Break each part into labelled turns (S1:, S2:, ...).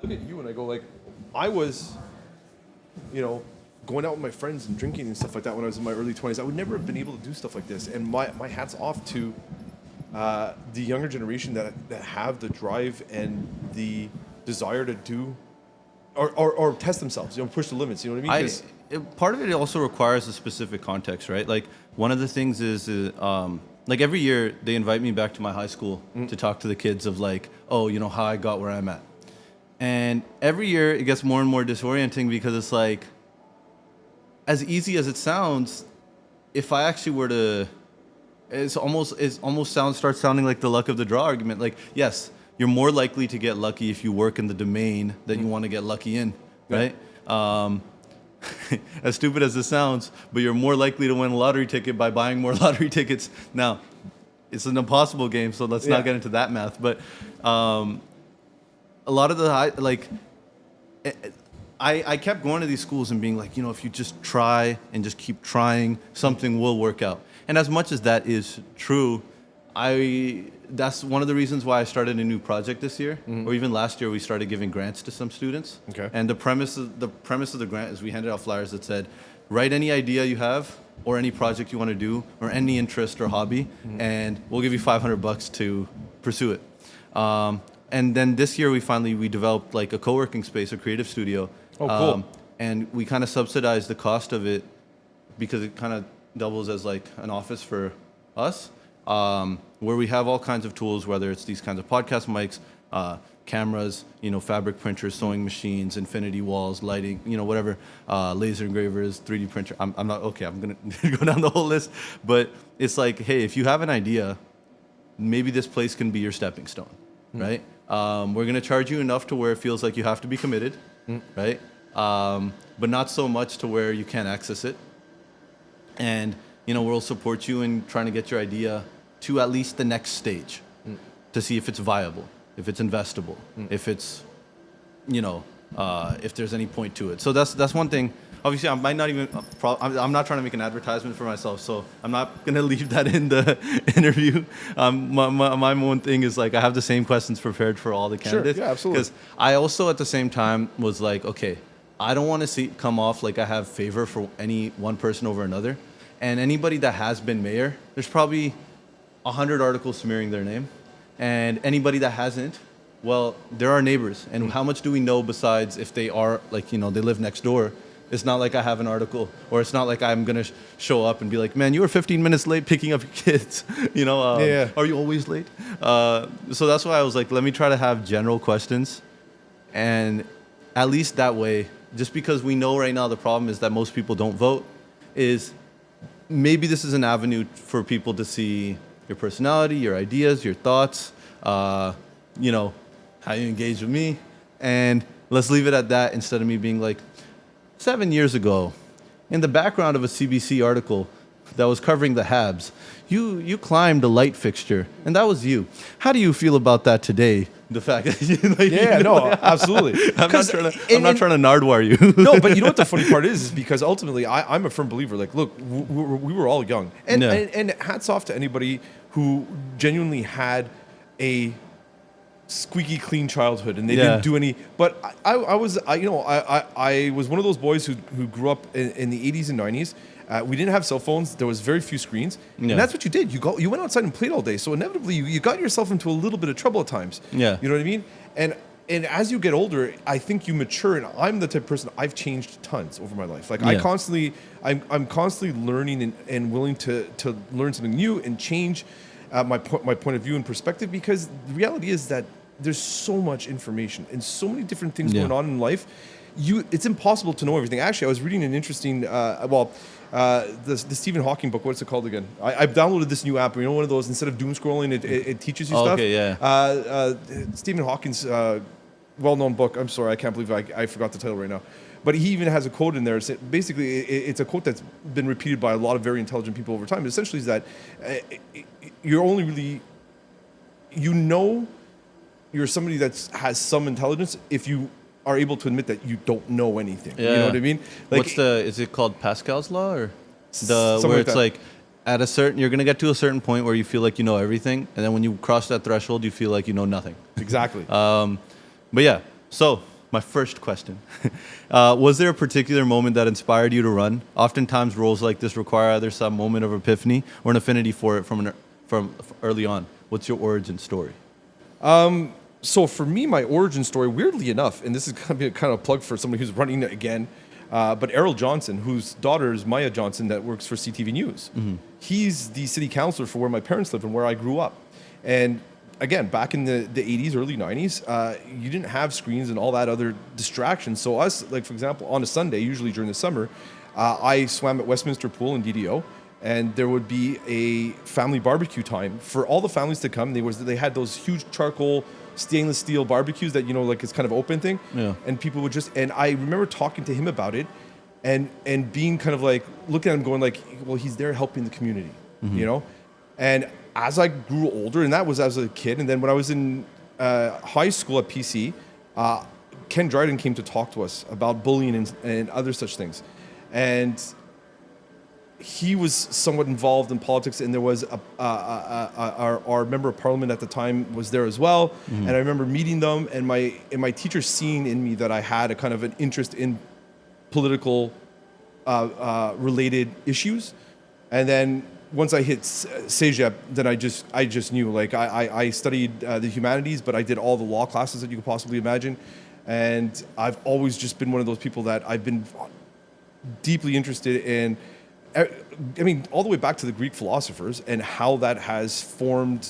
S1: look at you and I go like, I was, going out with my friends and drinking and stuff like that when I was in my early 20s. I would never have been able to do stuff like this. And my hat's off to the younger generation that have the drive and the desire to do or test themselves, push the limits. You know what I mean?
S2: Part of it also requires a specific context, right? Like one of the things is like every year they invite me back to my high school to talk to the kids of like, how I got where I'm at. And every year it gets more and more disorienting because it's like, as easy as it sounds, if I actually were to, starts sounding like the luck of the draw argument. Like, yes, you're more likely to get lucky if you work in the domain that you want to get lucky in, right? As stupid as this sounds, but you're more likely to win a lottery ticket by buying more lottery tickets. Now, it's an impossible game, so let's not get into that math. But a lot of I kept going to these schools and being like, if you just try and just keep trying, something will work out. And as much as that is true, that's one of the reasons why I started a new project this year, or even last year we started giving grants to some students. Okay. And the premise of the grant is we handed out flyers that said, write any idea you have or any project you want to do or any interest or hobby, and we'll give you $500 to pursue it. And then this year we developed like a co-working space, a creative studio. Oh, cool. And we kind of subsidized the cost of it because it kind of doubles as like an office for us, where we have all kinds of tools, whether it's these kinds of podcast mics, cameras, fabric printers, sewing machines, infinity walls, lighting, whatever, laser engravers, 3D printer. I'm going to go down the whole list. But it's like, hey, if you have an idea, maybe this place can be your stepping stone, right? We're going to charge you enough to where it feels like you have to be committed, right? But not so much to where you can't access it. And, we'll support you in trying to get your idea to at least the next stage to see if it's viable, if it's investable, if it's, if there's any point to it. So that's one thing. Obviously, I'm not trying to make an advertisement for myself, so I'm not going to leave that in the interview. My one thing is like I have the same questions prepared for all the candidates.
S1: Sure, yeah, absolutely.
S2: Because I also at the same time was like, okay, I don't want to come off like I have favor for any one person over another. And anybody that has been mayor, there's probably 100 articles smearing their name. And anybody that hasn't, well, they're our neighbors. And how much do we know besides if they are, like, they live next door? It's not like I have an article, or it's not like I'm going to show up and be like, man, you were 15 minutes late picking up your kids. Are you always late? So that's why I was like, let me try to have general questions. And at least that way, just because we know right now the problem is that most people don't vote, is maybe this is an avenue for people to see your personality, your ideas, your thoughts, how you engage with me. And let's leave it at that instead of me being like, 7 years ago, in the background of a CBC article that was covering the Habs, you climbed a light fixture, and that was you. How do you feel about that today? The fact that
S1: absolutely.
S2: I'm not trying to nardwar you.
S1: No, but you know what the funny part is because ultimately I'm a firm believer. Like, look, we were all young, and hats off to anybody who genuinely had a squeaky clean childhood and they didn't do any. But I was one of those boys who grew up in the 80s and 90s. We didn't have cell phones. There was very few screens, and that's what you did. You went outside and played all day. So inevitably, you got yourself into a little bit of trouble at times. Yeah, you know what I mean. And as you get older, I think you mature. And I'm the type of person, I've changed tons over my life. Like I'm constantly learning and willing to learn something new and change my point of view and perspective. Because the reality is that there's so much information and so many different things going on in life. It's impossible to know everything. Actually, I was reading an interesting, the Stephen Hawking book. What's it called again? I've downloaded this new app. One of those, instead of doom scrolling, it teaches you stuff. Okay, yeah. Stephen Hawking's well-known book. I'm sorry, I can't believe I forgot the title right now. But he even has a quote in there. Basically, it's a quote that's been repeated by a lot of very intelligent people over time. But essentially, is that you're only really, you're somebody that has some intelligence if you are able to admit that you don't know anything. Yeah. You know what I mean? Like,
S2: is it called Pascal's law or where it's like at a certain, you're going to get to a certain point where you feel like you know everything. And then when you cross that threshold, you feel like you know nothing.
S1: Exactly.
S2: But yeah, So, my first question. Was there a particular moment that inspired you to run? Oftentimes, roles like this require either some moment of epiphany or an affinity for it from early on. What's your origin story?
S1: So for me, my origin story, weirdly enough, and this is going to be a kind of plug for somebody who's running it again, but Errol Johnson, whose daughter is Maya Johnson, that works for CTV News. He's the city councillor for where my parents live and where I grew up. And again, back in the 80s, early 90s, you didn't have screens and all that other distractions. So us, like for example, on a Sunday, usually during the summer, I swam at Westminster Pool in DDO, and there would be a family barbecue time for all the families to come. They had those huge charcoal stainless steel barbecues that, like it's kind of open thing.
S2: Yeah.
S1: And people would and I remember talking to him about it and being kind of like, looking at him going like, well, he's there helping the community, And as I grew older, and that was as a kid, and then when I was in high school at PC, Ken Dryden came to talk to us about bullying and other such things. And he was somewhat involved in politics, and there was our member of parliament at the time was there as well. And I remember meeting them, and my teacher seeing in me that I had a kind of an interest in political related issues. And then once I hit CEGEP, then I just knew. Like I studied the humanities, but I did all the law classes that you could possibly imagine. And I've always just been one of those people that I've been deeply interested in. I mean, all the way back to the Greek philosophers and how that has formed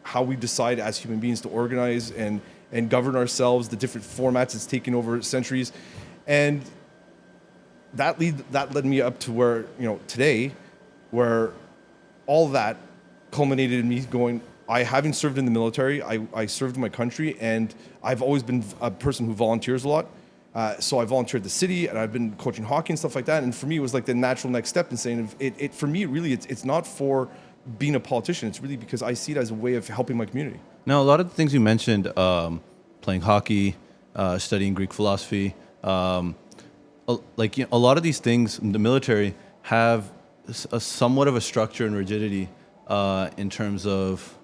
S1: how we decide as human beings to organize and govern ourselves, the different formats it's taken over centuries. And that led me up to where, today, where all that culminated in me going, having served in the military, I served my country, and I've always been a person who volunteers a lot. So I volunteered at the city, and I've been coaching hockey and stuff like that. And for me, it was like the natural next step in saying, for me, really, it's not for being a politician. It's really because I see it as a way of helping my community.
S2: Now, a lot of the things you mentioned, playing hockey, studying Greek philosophy, a lot of these things in the military have a somewhat of a structure and rigidity in terms of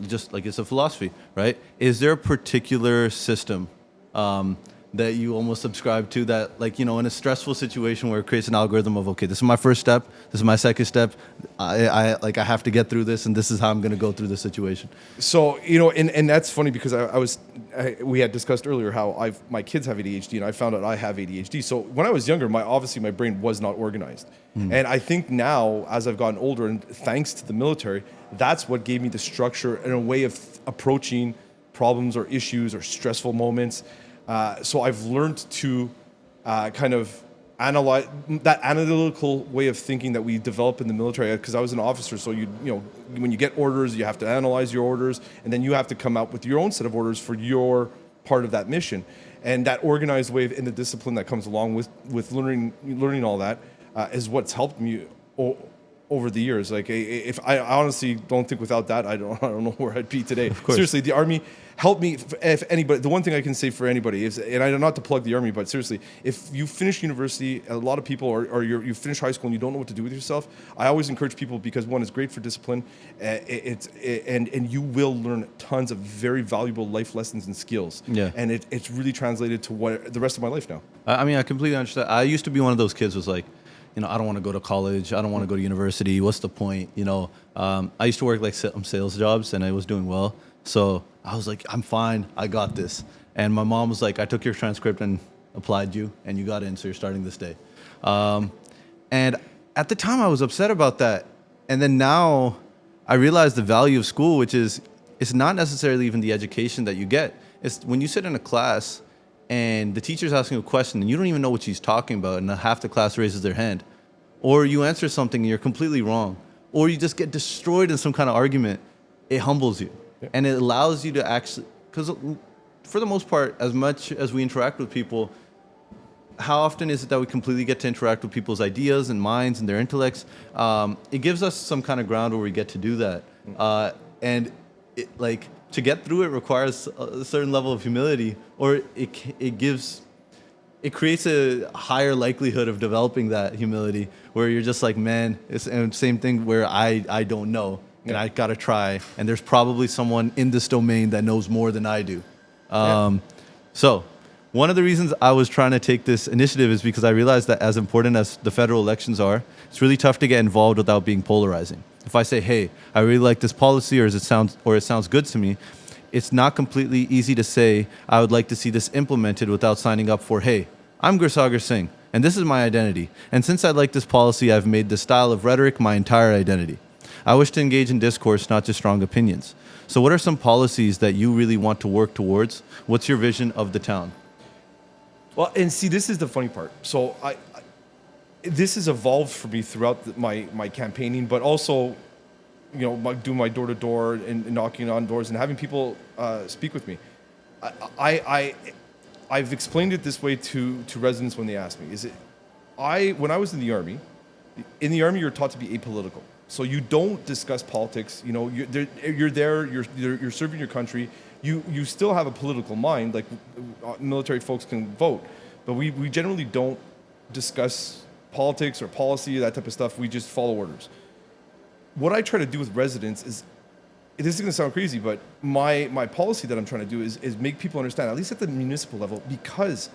S2: just like it's a philosophy, right? Is there a particular system that you almost subscribe to that, in a stressful situation where it creates an algorithm of, okay, this is my first step, this is my second step, I have to get through this, and this is how I'm going to go through this situation?
S1: So, and that's funny because we had discussed earlier how my kids have ADHD, and I found out I have ADHD. So when I was younger, obviously my brain was not organized. And I think now, as I've gotten older, and thanks to the military, that's what gave me the structure and a way of approaching problems or issues or stressful moments. So I've learned to kind of analyze that analytical way of thinking that we develop in the military, because I was an officer. So when you get orders, you have to analyze your orders, and then you have to come out with your own set of orders for your part of that mission. And that organized way and the discipline that comes along with learning all that is what's helped me over the years. Like, if I honestly don't think without that, I don't know where I'd be today. Seriously, the Army helped me. If anybody, the one thing I can say for anybody is, and I don't not to plug the Army, but seriously, if you finish university, a lot of people, or you finish high school and you don't know what to do with yourself, I always encourage people, because one, it's great for discipline, and you will learn tons of very valuable life lessons and skills.
S2: Yeah.
S1: And it's really translated to what the rest of my life now.
S2: I mean, I completely understand. I used to be one of those kids who was like, I don't want to go to college. I don't want to go to university. What's the point? I used to work like sales jobs, and I was doing well. So I was like, I'm fine. I got this. And my mom was like, I took your transcript and applied you, and you got in, so you're starting this day. And at the time, I was upset about that. And then now I realize the value of school, which is, it's not necessarily even the education that you get. It's when you sit in a class and the teacher's asking a question and you don't even know what she's talking about, and half the class raises their hand, or you answer something and you're completely wrong, or you just get destroyed in some kind of argument, it humbles you. Yeah. And it allows you to actually, because for the most part, as much as we interact with people, how often is it that we completely get to interact with people's ideas and minds and their intellects? It gives us some kind of ground where we get to do that. And to get through it requires a certain level of humility, or it creates a higher likelihood of developing that humility, where you're just like, man, it's the same thing where I don't know, and I gotta try, and there's probably someone in this domain that knows more than I do. So, one of the reasons I was trying to take this initiative is because I realized that as important as the federal elections are, it's really tough to get involved without being polarizing. If I say, "Hey, I really like this policy," or it sounds good to me, it's not completely easy to say, "I would like to see this implemented," without signing up for, "Hey, I'm Gursagar Singh, and this is my identity. And since I like this policy, I've made this style of rhetoric my entire identity. I wish to engage in discourse, not just strong opinions." So what are some policies that you really want to work towards? What's your vision of the town?
S1: Well, and see, this is the funny part. So this has evolved for me throughout my campaigning, but also, doing my door to door and knocking on doors and having people speak with me. I've explained it this way to residents when they ask me. When I was in the army, you're taught to be apolitical. So you don't discuss politics. You're there. You're serving your country. You still have a political mind. Like military folks can vote, but we generally don't discuss politics or policy, that type of stuff. We just follow orders. What I try to do with residents is, this is going to sound crazy, but my policy that I'm trying to do is make people understand, at least at the municipal level, because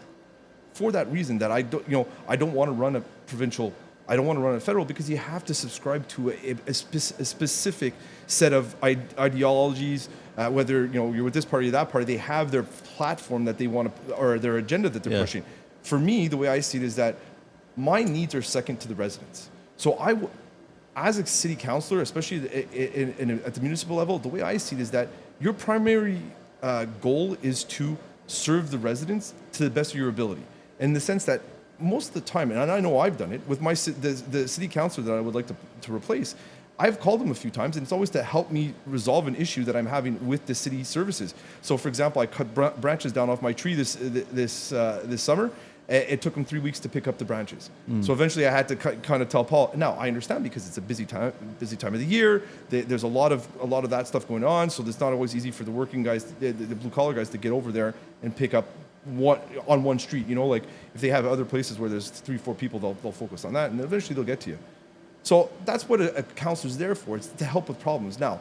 S1: for that reason that I don't want to run a provincial, I don't want to run a federal, because you have to subscribe to a specific set of ideologies. Whether you're with this party or that party, they have their platform that they want to, or their agenda that they're pushing. For me, the way I see it is that my needs are second to the residents. So as a city councillor, especially at the municipal level, the way I see it is that your primary goal is to serve the residents to the best of your ability. In the sense that most of the time, and I know I've done it with the city councillor that I would like to replace, I've called them a few times, and it's always to help me resolve an issue that I'm having with the city services. So, for example, I cut branches down off my tree this summer. It took them 3 weeks to pick up the branches. So eventually I had to kind of tell Paul, now I understand because it's a busy time of the year. There's a lot of that stuff going on. So it's not always easy for the working guys, the blue collar guys, to get over there and pick up on one street. Like if they have other places where there's 3-4 people, they'll focus on that, and eventually they'll get to you. So that's what a counselor's there for. It's to help with problems. Now,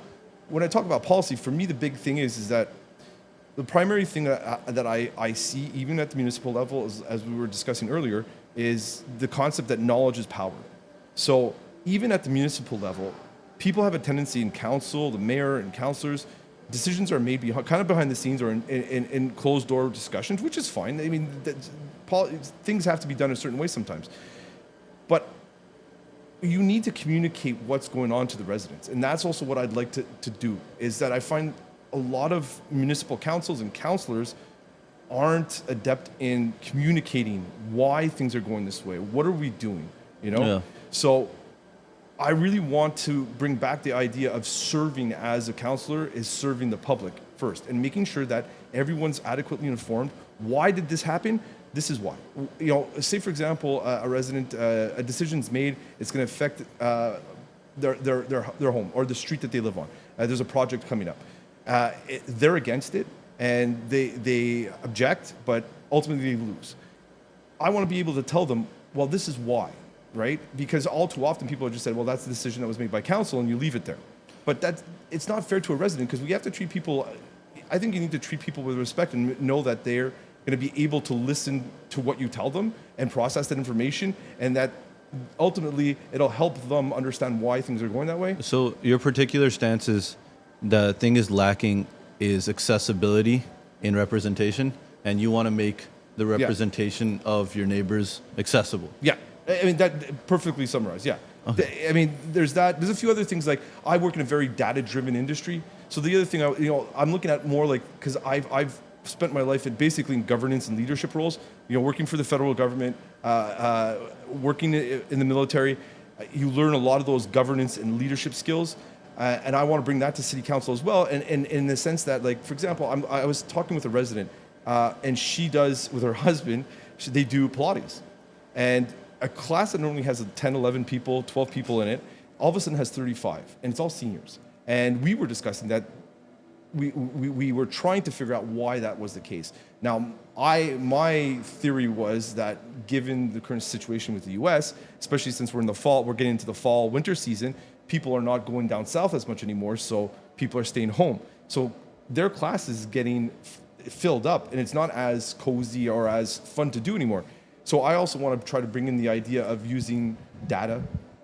S1: when I talk about policy, for me the big thing is that the primary thing that I see, even at the municipal level, as we were discussing earlier, is the concept that knowledge is power. So even at the municipal level, people have a tendency in council, the mayor and councillors, decisions are made kind of behind the scenes or in closed door discussions, which is fine. I mean, things have to be done a certain way sometimes. But you need to communicate what's going on to the residents. And that's also what I'd like to do, is that I find a lot of municipal councils and councillors aren't adept in communicating why things are going this way. What are we doing? So I really want to bring back the idea of serving as a councillor is serving the public first and making sure that everyone's adequately informed. Why did this happen? This is why. Say for example, a resident, a decision's made, it's going to affect their home or the street that they live on. There's a project coming up. They're against it and they object, but ultimately they lose. I want to be able to tell them, well, this is why, right? Because all too often people have just said, well, that's the decision that was made by council, and you leave it there. But it's not fair to a resident, because we have to treat people, I think you need to treat people with respect and know that they're going to be able to listen to what you tell them and process that information, and that ultimately it'll help them understand why things are going that way.
S2: So your particular stance is the thing is lacking is accessibility in representation, and you want to make the representation of your neighbors accessible.
S1: Yeah, I mean, that perfectly summarized. Yeah. Okay. I mean, there's that. There's a few other things, like I work in a very data-driven industry. So the other thing, I'm looking at more like, because I've spent my life in governance and leadership roles. Working for the federal government, working in the military. You learn a lot of those governance and leadership skills. And I want to bring that to city council as well. And in the sense that, like, for example, I was talking with a resident, and she does, with her husband, they do Pilates. And a class that normally has 10, 11 people, 12 people in it, all of a sudden has 35, and it's all seniors. And we were discussing that. We were trying to figure out why that was the case. Now, my theory was that given the current situation with the U.S., especially since we're in the fall, we're getting into the fall winter season, people are not going down south as much anymore, so people are staying home. So their class is getting filled up and it's not as cozy or as fun to do anymore. So I also want to try to bring in the idea of using data,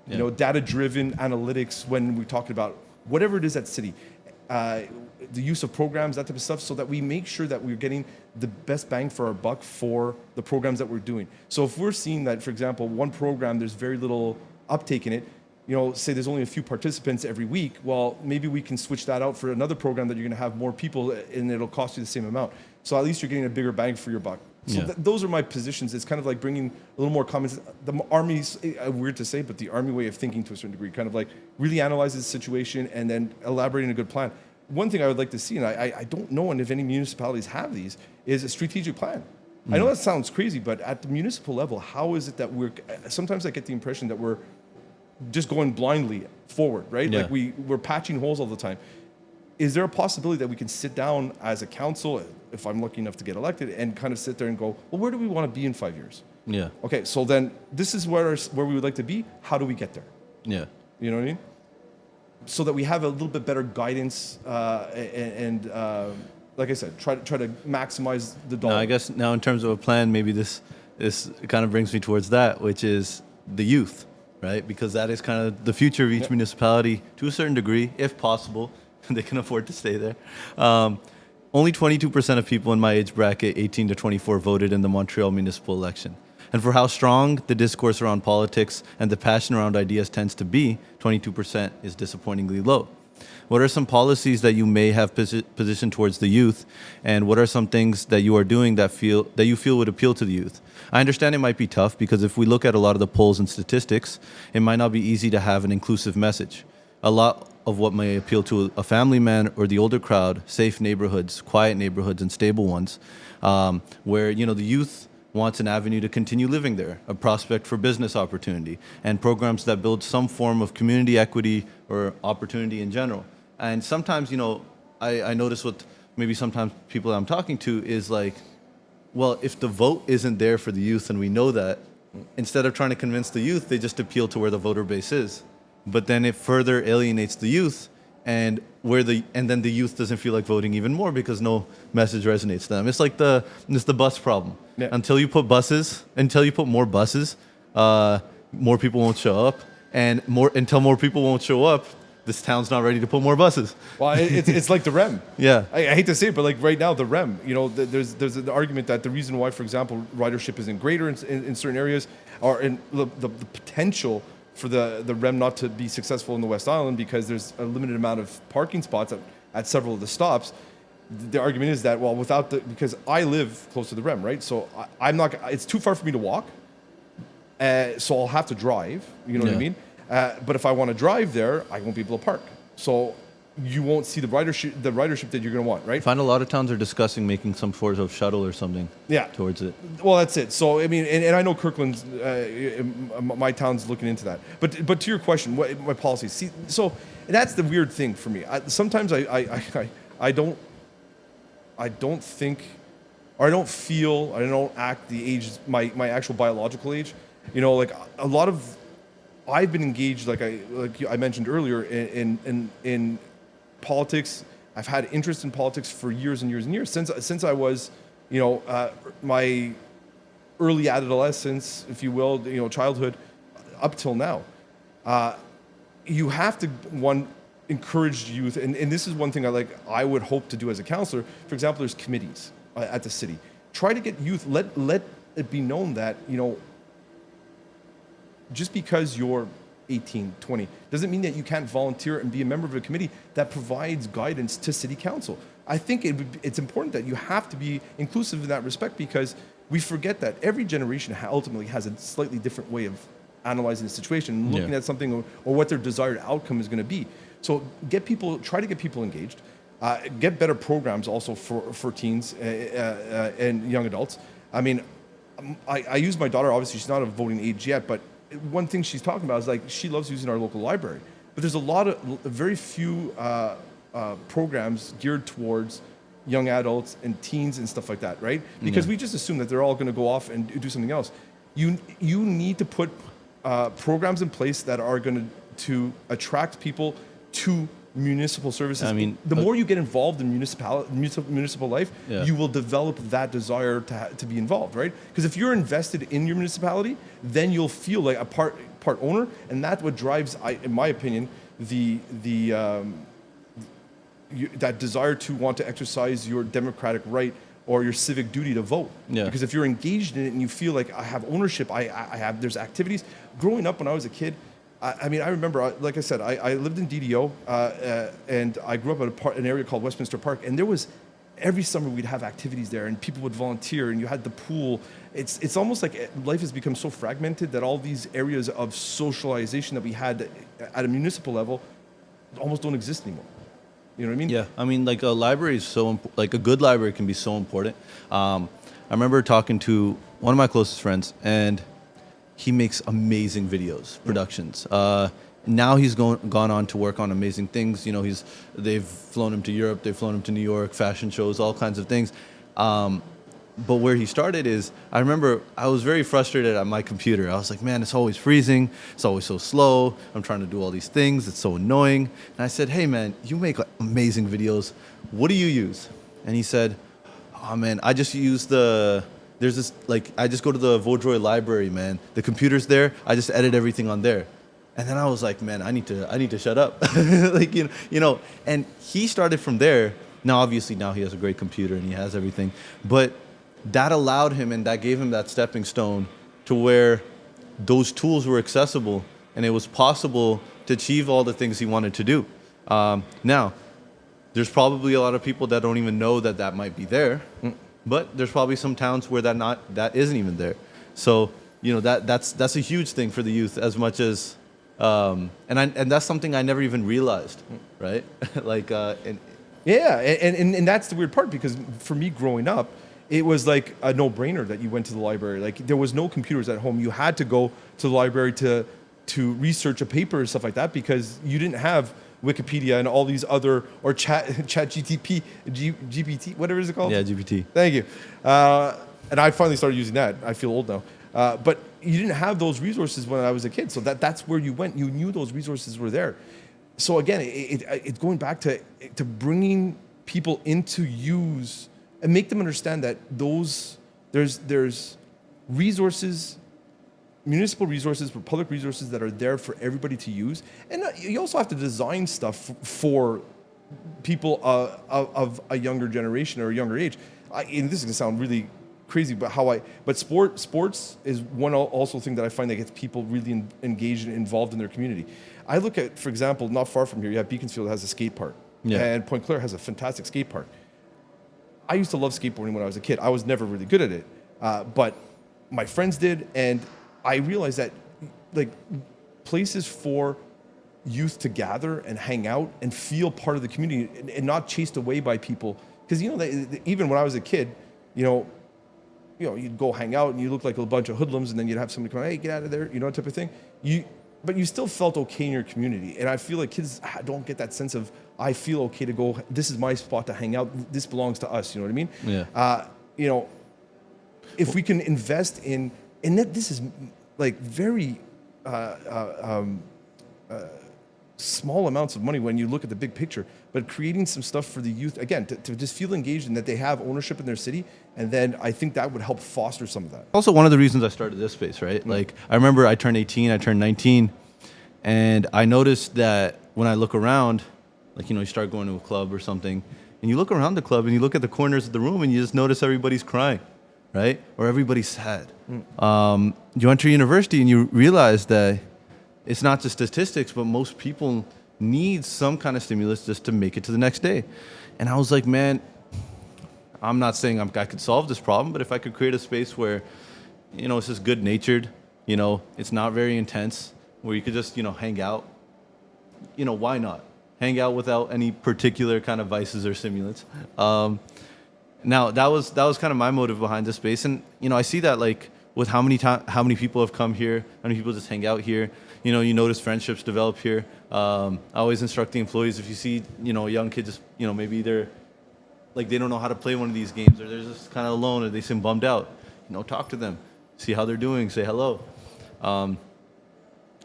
S1: data-driven analytics when we're talking about whatever it is at city, the use of programs, that type of stuff, so that we make sure that we're getting the best bang for our buck for the programs that we're doing. So if we're seeing that, for example, one program, there's very little uptake in it, say there's only a few participants every week, well, maybe we can switch that out for another program that you're going to have more people and it'll cost you the same amount. So at least you're getting a bigger bang for your buck. So those are my positions. It's kind of like bringing a little more common sense. The Army's weird to say, but the Army way of thinking to a certain degree, kind of like really analyzes the situation and then elaborating a good plan. One thing I would like to see, and I don't know and if any municipalities have these, is a strategic plan. I know that sounds crazy, but at the municipal level, how is it that sometimes I get the impression that we're just going blindly forward, right?
S2: Yeah.
S1: Like we're patching holes all the time. Is there a possibility that we can sit down as a council, if I'm lucky enough to get elected, and kind of sit there and go, well, where do we want to be in 5 years?
S2: Yeah.
S1: Okay, so then this is where we would like to be. How do we get there?
S2: Yeah.
S1: You know what I mean? So that we have a little bit better guidance and like I said, try to maximize the dollar.
S2: Now, I guess now in terms of a plan, maybe this kind of brings me towards that, which is the youth, right? Because that is kind of the future of each municipality to a certain degree, if possible. They can afford to stay there. Only 22% of people in my age bracket, 18 to 24, voted in the Montreal municipal election. And for how strong the discourse around politics and the passion around ideas tends to be, 22% is disappointingly low. What are some policies that you may have positioned towards the youth, and what are some things that you are doing that you feel would appeal to the youth? I understand it might be tough because if we look at a lot of the polls and statistics, it might not be easy to have an inclusive message. A lot of what may appeal to a family man or the older crowd, safe neighborhoods, quiet neighborhoods, and stable ones, where the youth wants an avenue to continue living there, a prospect for business opportunity, and programs that build some form of community equity or opportunity in general. And sometimes, I notice what maybe sometimes people that I'm talking to is like, well, if the vote isn't there for the youth and we know that, instead of trying to convince the youth, they just appeal to where the voter base is. But then it further alienates the youth, and then the youth doesn't feel like voting even more because no message resonates to them. It's like the bus problem. Yeah. Until you put more buses, more people won't show up, and until more people won't show up, this town's not ready to put more buses.
S1: Well, it's like the REM.
S2: Yeah.
S1: I hate to say it, but like right now, the REM, there's an argument that the reason why, for example, ridership isn't greater in certain areas, or in the potential for the REM not to be successful in the West Island because there's a limited amount of parking spots at several of the stops. The argument is that, well, because I live close to the REM, right? So it's too far for me to walk. So I'll have to drive, you know what I mean? But if I want to drive there, I won't be able to park. So you won't see the ridership that you're going to want, right?
S2: I find a lot of towns are discussing making some sort of shuttle or something towards it.
S1: Well, that's it. So, I mean, and I know Kirkland's, my town's looking into that. But to your question, my policies, see, so that's the weird thing for me. Sometimes I don't think, or I don't feel, I don't act the age, my actual biological age. Like a lot of, I've been engaged, like I mentioned earlier, in politics. I've had interest in politics for years and years and years since I was, my early adolescence, if you will, childhood, up till now. You have to encourage youth, and this is one thing I would hope to do as a councillor. For example, there's committees at the city. Try to get youth. Let it be known that just because you're 18, 20, doesn't mean that you can't volunteer and be a member of a committee that provides guidance to city council. I think it's important that you have to be inclusive in that respect, because we forget that every generation ultimately has a slightly different way of analyzing the situation, looking at something or what their desired outcome is going to be. So try to get people engaged, get better programs also for teens and young adults. I mean, I use my daughter, obviously she's not of voting age yet, but one thing she's talking about is like she loves using our local library. But there's very few programs geared towards young adults and teens and stuff like that, right? Because we just assume that they're all going to go off and do something else. You need to put programs in place that are going to attract people to municipal services.
S2: I mean,
S1: the more you get involved in municipal life,
S2: Yeah.
S1: you will develop that desire to be involved, right? Because if you're invested in your municipality, then you'll feel like a part owner, and that's what drives, in my opinion, that desire to want to exercise your democratic right or your civic duty to vote.
S2: Yeah.
S1: Because if you're engaged in it and you feel like I have ownership, I have, there's activities. Growing up when I was a kid, I remember, like I said, I lived in DDO, and I grew up at an area called Westminster Park, and there was, every summer we'd have activities there, and people would volunteer, and you had the pool. It's almost like life has become so fragmented that all these areas of socialization that we had at a municipal level almost don't exist anymore. You know what I mean?
S2: Yeah, I mean, like a library is like a good library can be so important. I remember talking to one of my closest friends, and he makes amazing videos, productions. Now he's gone on to work on amazing things. You know, they've flown him to Europe, they've flown him to New York, fashion shows, all kinds of things. But where he started is, I remember I was very frustrated at my computer. I was like, man, it's always freezing. It's always so slow. I'm trying to do all these things. It's so annoying. And I said, hey, man, you make amazing videos. What do you use? And he said, oh, man, I just use I just go to the Vaudreuil library, man. The computer's there. I just edit everything on there. And then I was like, man, I need to shut up. Like, you know, and he started from there. Now, obviously, now he has a great computer and he has everything. But that allowed him, and that gave him that stepping stone to where those tools were accessible and it was possible to achieve all the things he wanted to do. Now, there's probably a lot of people that don't even know that might be there, but there's probably some towns where that isn't even there. So, you know, that's a huge thing for the youth, as much as, and that's something I never even realized, right?
S1: And that's the weird part, because for me growing up, it was like a no-brainer that you went to the library. Like, there was no computers at home. You had to go to the library to research a paper and stuff like that, because you didn't have Wikipedia and all these other, or GPT, whatever is it called?
S2: Yeah, GPT.
S1: Thank you. And I finally started using that. I feel old now. But you didn't have those resources when I was a kid. So that's where you went. You knew those resources were there. So again, it's going back to bringing people into use and make them understand that there's resources, municipal resources, public resources that are there for everybody to use. And you also have to design stuff for people of a younger generation or a younger age. And this is going to sound really crazy, but sports is one also thing that I find that gets people really engaged and involved in their community. I look at, for example, not far from here, you have Beaconsfield has a skate park, and Point Claire has a fantastic skate park. I used to love skateboarding when I was a kid. I was never really good at it, but my friends did, and I realized that, like, places for youth to gather and hang out and feel part of the community and not chased away by people. Because, you know, even when I was a kid, you know, you'd go hang out and you look like a bunch of hoodlums, and then you'd have somebody come, hey, get out of there, you know, type of thing. But you still felt okay in your community. And I feel like kids don't get that sense of, I feel okay to go, this is my spot to hang out, this belongs to us, you know what I mean?
S2: Yeah.
S1: You know, if we can invest in, and this is like very small amounts of money when you look at the big picture, but creating some stuff for the youth, again, to just feel engaged and that they have ownership in their city, and then I think that would help foster some of that.
S2: Also, one of the reasons I started this space, right? Like, I remember I turned 18, I turned 19, and I noticed that when I look around, like, you know, you start going to a club or something, and you look around the club and you look at the corners of the room and you just notice everybody's crying, right? Or everybody's sad. You enter university and you realize that it's not just statistics, but most people need some kind of stimulus just to make it to the next day. And I was like, man, I'm not saying I could solve this problem, but if I could create a space where, you know, it's just good natured, you know, it's not very intense, where you could just, you know, hang out, you know, why not? Hang out without any particular kind of vices or stimulants. Now that was kind of my motive behind this space, and you know, I see that, like, with how many people have come here, how many people just hang out here. You know, you notice friendships develop here. I always instruct the employees, if you see, you know, a young kid just, you know, maybe they're like, they don't know how to play one of these games, or they're just kind of alone, or they seem bummed out, you know, talk to them, see how they're doing, say hello.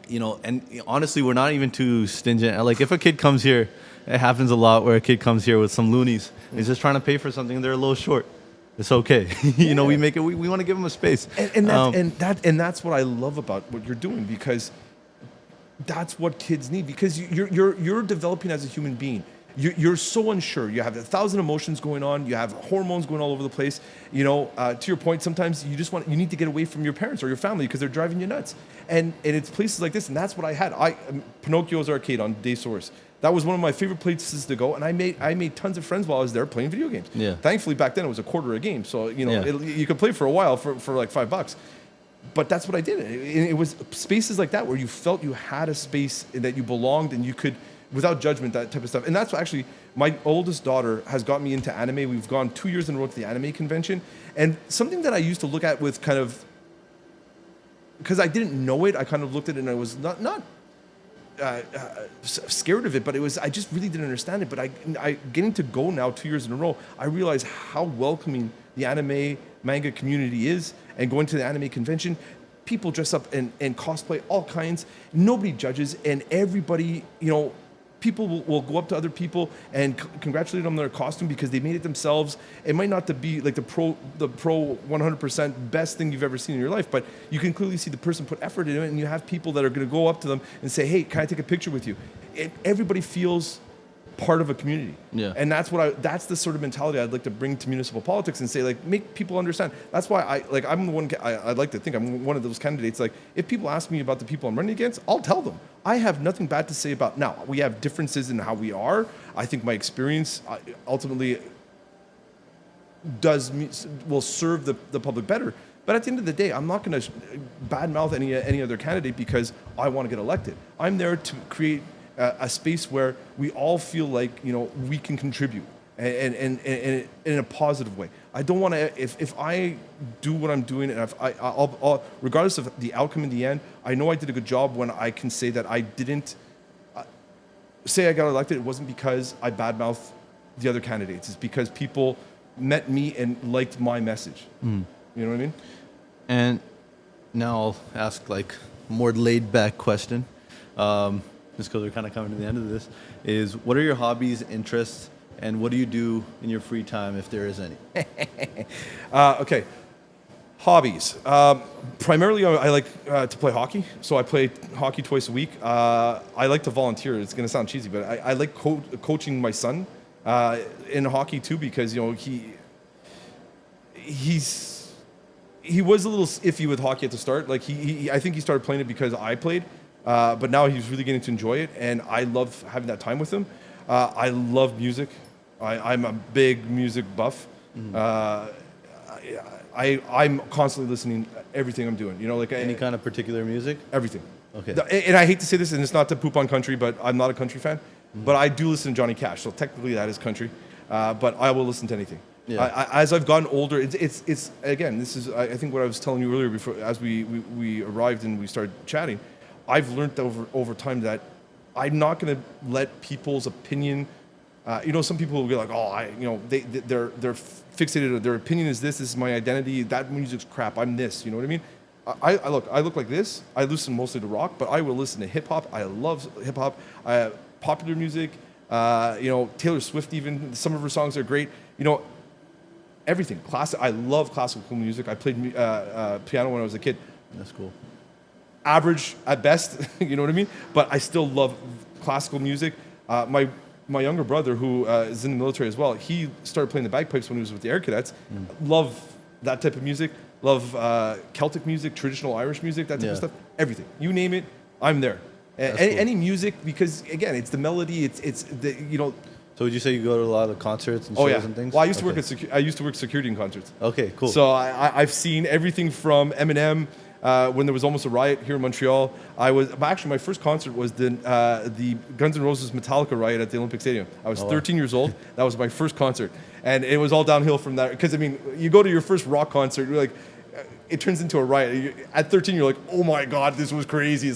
S2: You know, and honestly, we're not even too stingent. Like, if a kid comes here It happens a lot where a kid comes here with some loonies. He's just trying to pay for something and they're a little short. It's okay. We make it. We want to give them a space.
S1: And that's what I love about what you're doing, because that's what kids need. Because you're developing as a human being. You're so unsure. You have 1,000 emotions going on. You have hormones going all over the place. To your point, sometimes you need to get away from your parents or your family because they're driving you nuts. And it's places like this, and that's what I had. Pinocchio's Arcade on Day Source. That was one of my favorite places to go, and I made tons of friends while I was there playing video games.
S2: Yeah.
S1: Thankfully, back then it was $0.25 a game, so you could play for a while for like $5. But that's what I did. It was spaces like that where you felt you had a space that you belonged, and you could, without judgment, that type of stuff. And that's actually, my oldest daughter has got me into anime. We've gone 2 years in a row to the anime convention, and something that I used to look at with kind of, because I didn't know it, I kind of looked at it and I was not scared of it, but I just really didn't understand it. But I getting to go now 2 years in a row, I realize how welcoming the anime manga community is. And going to the anime convention, people dress up and cosplay all kinds. Nobody judges, and everybody, people will go up to other people and congratulate them on their costume because they made it themselves. It might not be like the pro 100% best thing you've ever seen in your life, but you can clearly see the person put effort into it, and you have people that are going to go up to them and say, "Hey, can I take a picture with you?" Everybody feels part of a community.
S2: Yeah.
S1: And that's the sort of mentality I'd like to bring to municipal politics and say, like, make people understand. That's why I'm the one, I'd like to think I'm one of those candidates. Like, if people ask me about the people I'm running against, I'll tell them. I have nothing bad to say about. Now, we have differences in how we are. I think my experience ultimately will serve the public better. But at the end of the day, I'm not going to badmouth any other candidate because I want to get elected. I'm there to create a space where we all feel like we can contribute and in a positive way. I don't want to. If I do what I'm doing, and I'll regardless of the outcome in the end, I know I did a good job when I can say that I didn't say I got elected. It wasn't because I badmouthed the other candidates. It's because people met me and liked my message. You know what I mean?
S2: And now I'll ask like a more laid back question. Just because we're kind of coming to the end of this, is what are your hobbies, interests, and what do you do in your free time, if there is any?
S1: Okay. Hobbies. Primarily, I like to play hockey. So I play hockey twice a week. I like to volunteer. It's going to sound cheesy, but I like coaching my son in hockey too, because he was a little iffy with hockey at the start. Like I think he started playing it because I played. But now he's really getting to enjoy it, and I love having that time with him. I love music. I'm a big music buff. I'm constantly listening to everything I'm doing.
S2: Any kind of particular music?
S1: Everything.
S2: Okay.
S1: And I hate to say this, and it's not to poop on country, but I'm not a country fan. But I do listen to Johnny Cash, so technically that is country. But I will listen to anything. Yeah. As I've gotten older, it's again, this is I think what I was telling you earlier before, as we arrived and we started chatting. I've learned over time that I'm not going to let people's opinion. Some people will be like, they're fixated. Their opinion is this. This is my identity. That music's crap. I'm this. You know what I mean? I look like this. I listen mostly to rock, but I will listen to hip hop. I love hip hop. Popular music. Taylor Swift. Even some of her songs are great. Everything classic. I love classical music. I played piano when I was a kid.
S2: That's cool.
S1: Average at best, you know what I mean? But I still love classical music. My younger brother, who is in the military as well, he started playing the bagpipes when he was with the Air Cadets. Love that type of music. Love Celtic music, traditional Irish music, that type of stuff. Everything. You name it, I'm there. Cool. Any music, because again, it's the melody. It's the
S2: So would you say you go to a lot of concerts and shows and things?
S1: Well, I used to work security in concerts.
S2: Okay, cool.
S1: So I've seen everything from Eminem. When there was almost a riot here in Montreal, actually my first concert was the Guns N' Roses Metallica riot at the Olympic Stadium. I was 13 years old. That was my first concert, and it was all downhill from that. Because you go to your first rock concert, you're like, it turns into a riot. At 13, you're like, oh my god, this was crazy.